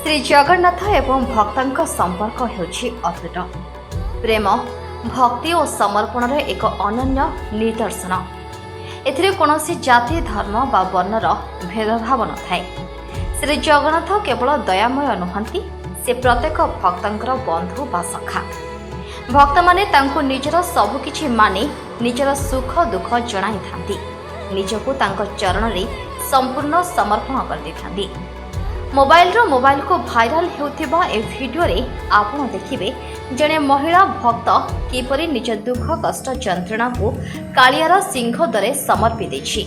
ଶ୍ରୀ ଜଗନ୍ନାଥ ଏବଂ ଭକ୍ତଙ୍କ ସମ୍ପର୍କ ହେଉଛି ଅତୁଟ। ପ୍ରେମ, ଭକ୍ତି ଓ ସମର୍ପଣର ଏକ ଅନନ୍ୟ ନିଦର୍ଶନ। ଏଥିରେ କୌଣସି ଜାତି, ଧର୍ମ ବା ବର୍ଣ୍ଣର ଭେଦଭାବ ନଥାଏ। ଶ୍ରୀ ଜଗନ୍ନାଥ କେବଳ ଦୟାମୟ ନୁହନ୍ତି, ସେ ପ୍ରତ୍ୟେକ ଭକ୍ତଙ୍କର ବନ୍ଧୁ ବା ସଖା। ଭକ୍ତମାନେ ତାଙ୍କୁ ନିଜର ସବୁକିଛି ମାନି ନିଜର ସୁଖ ଦୁଃଖ ଜଣାଇଥାନ୍ତି। ନିଜକୁ ତାଙ୍କ ଚରଣରେ ସମ୍ପୂର୍ଣ୍ଣ ସମର୍ପଣ କରିଦେଇଥାନ୍ତି। ମୋବାଇଲକୁ ଭାଇରାଲ ହେଉଥିବା ଏ ଭିଡିଓରେ ଆପଣ ଦେଖିବେ ଜଣେ ମହିଳା ଭକ୍ତ କିପରି ନିଜ ଦୁଃଖ କଷ୍ଟ ଯନ୍ତ୍ରଣାକୁ କାଳିଆର ସିଂହଦ୍ୱାରରେ ସମର୍ପି ଦେଇଛି।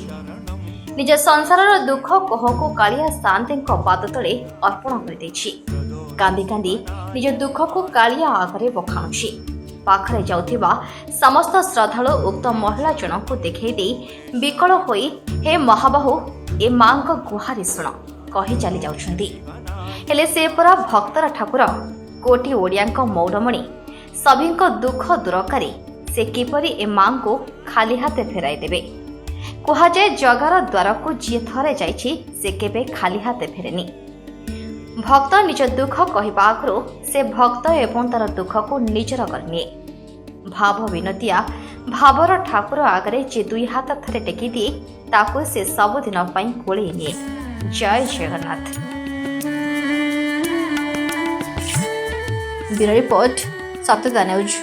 ନିଜ ସଂସାରର ଦୁଃଖ କୋହକୁ କାଳିଆ ଶାନ୍ତିଙ୍କ ପାଦ ତଳେ ଅର୍ପଣ କରିଦେଇଛି। କାନ୍ଦି କାନ୍ଦି ନିଜ ଦୁଃଖକୁ କାଳିଆ ଆଗରେ ବଖାଣୁଛି। ପାଖରେ ଯାଉଥିବା ସମସ୍ତ ଶ୍ରଦ୍ଧାଳୁ ଉକ୍ତ ମହିଳା ଜଣଙ୍କୁ ଦେଖାଇ ଦେଇ ବିକଳ ହୋଇ ହେ ମହାବାହୁ, ଏ ମାଙ୍କ ଗୁହାରି ଶୁଣ କହି ଚାଲି ଯାଉଛନ୍ତି। ହେଲେ ସେ ପରା ଭକ୍ତର ଠାକୁର, କୋଟି ଓଡ଼ିଆଙ୍କ ମୌଡ଼ମଣି, ସଭିଙ୍କ ଦୁଃଖ ଦୂରକାରୀ। ସେ କିପରି ଏ ମାଙ୍କୁ ଖାଲି ହାତେ ଫେରାଇ ଦେବେ? କୁହାଯାଏ ଜଗାର ଦ୍ୱାରକୁ ଯିଏ ଥରେ ଯାଇଛି ସେ କେବେ ଖାଲି ହାତେ ଫେରେନି। ଭକ୍ତ ନିଜ ଦୁଃଖ କହିବା ଆଗରୁ ସେ ଭକ୍ତ ଏବଂ ତାର ଦୁଃଖକୁ ନିଜର କରିନିଏ। ଭାବ ବିନୋଦିଆ ଭାବର ଠାକୁର ଆଗରେ ଯେ ଦୁଇ ହାତ ଥରେ ଟେକି ଦିଏ ତାକୁ ସେ ସବୁଦିନ ପାଇଁ କୋଳେଇ ନିଏ। ଜୟ ଜଗନ୍ନାଥ। ବ୍ୟୁରୋ ରିପୋର୍ଟ, ସତ୍ୟତା ନ୍ୟୁଜ୍।